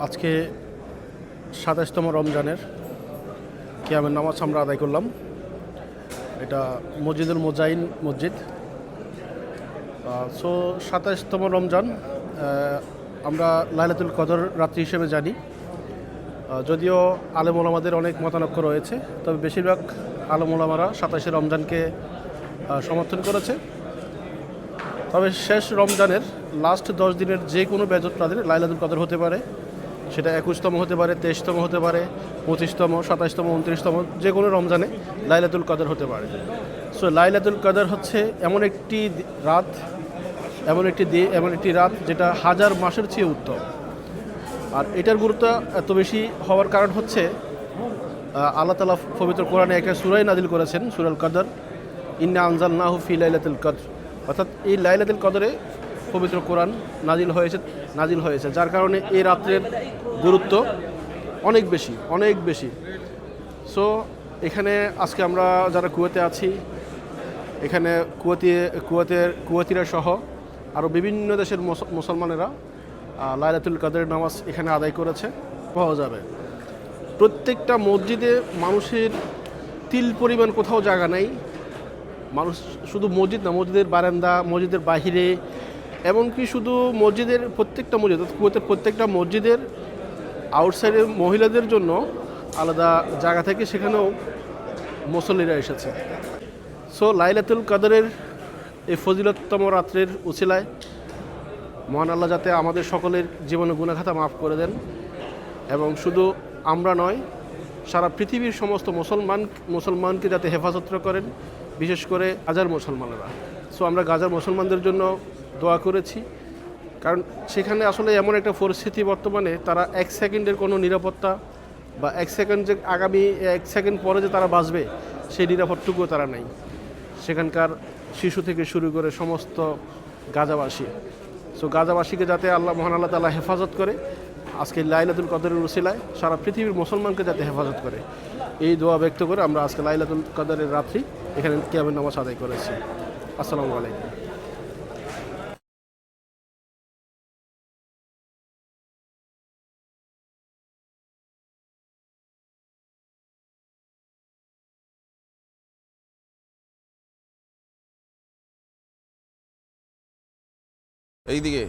আজকে ২৭তম রমজানের কিয়ামের নামাজ আমরা আদায় করলাম। এটা মসজিদুল মোজাইন মসজিদ। ২৭তম রমজান আমরা লাইলাতুল কদর রাত্রি হিসেবে জানি। যদিও আলেম ওলামাদের অনেক মতানক্য রয়েছে, তবে বেশিরভাগ আলেম ওলামারা ২৭শে রমজানকে সমর্থন করেছে। তবে শেষ রমজানের লাস্ট 10 দিনের যে কোনো বেজত রাতের লাইলাতুল কদর হতে পারে। সেটা 21তম হতে পারে, 23তম হতে পারে, 25তম, 27তম, 29তম, যে কোনো রমজানে লাইলাতুল কদর হতে পারে। সো লাইলাতুল কদর হচ্ছে এমন একটি রাত, এমন একটি রাত যেটা হাজার মাসের চেয়ে উত্তম। আর এটার গুরুত্ব এত বেশি হওয়ার কারণ হচ্ছে আল্লাহ তাআলা পবিত্র কোরআনে একটা সূরাই নাজিল করেছেন, সূরাল কদর, ইন্না আনজালনাহু ফি লাইলাতুল কদর। অর্থাৎ এই লাইলাতুল কদরে পবিত্র কোরআন নাজিল হয়েছে, যার কারণে এই রাত্রের গুরুত্ব অনেক বেশি। সো এখানে আজকে আমরা যারা কুয়েতে আছি, এখানে কুয়েতিরা সহ আরও বিভিন্ন দেশের মুসলমানেরা লাইলাতুল কদরের নামাজ এখানে আদায় করেছে। পাওয়া যাবে প্রত্যেকটা মসজিদে মানুষের তিল পরিমাণ কোথাও জায়গা নেই। মানুষ শুধু মসজিদ না, মসজিদের বারান্দা, মসজিদের বাহিরে, এমনকি শুধু মসজিদের কুয়েতের প্রত্যেকটা মসজিদের আউটসাইডে মহিলাদের জন্য আলাদা জায়গা থেকে সেখানেও মুসল্লিরা এসেছে। সো লাইলাতুল কদরের এই ফজিলততম রাত্রের উছিলায় মহান আল্লাহ যাতে আমাদের সকলের জীবনে গুনাহখাতা মাফ করে দেন, এবং শুধু আমরা নয়, সারা পৃথিবীর সমস্ত মুসলমানকে যাতে হেফাজত করেন, বিশেষ করে গাজার মুসলমানেরা। সো আমরা গাজার মুসলমানদের জন্য দোয়া করেছি, কারণ সেখানে আসলে এমন একটা পরিস্থিতি বর্তমানে, তারা 1 সেকেন্ডের কোনো নিরাপত্তা বা 1 সেকেন্ড যে আগামী 1 সেকেন্ড পরে যে তারা বাঁচবে সেই নিরাপত্তাটুকুও তারা নেই। সেখানকার শিশু থেকে শুরু করে সমস্ত গাজাবাসী। সো গাজাবাসীকে যাতে মহান আল্লাহ তাআলা হেফাজত করে, আজকে লাইলাতুল কদরের উসিলায় সারা পৃথিবীর মুসলমানকে যাতে হেফাজত করে, এই দোয়া ব্যক্ত করে আমরা আজকে লাইলাতুল কদরের রাত্রি এখানে কিয়ামের নামাজ আদায় করেছি। আসসালামু আলাইকুম। এইদিকে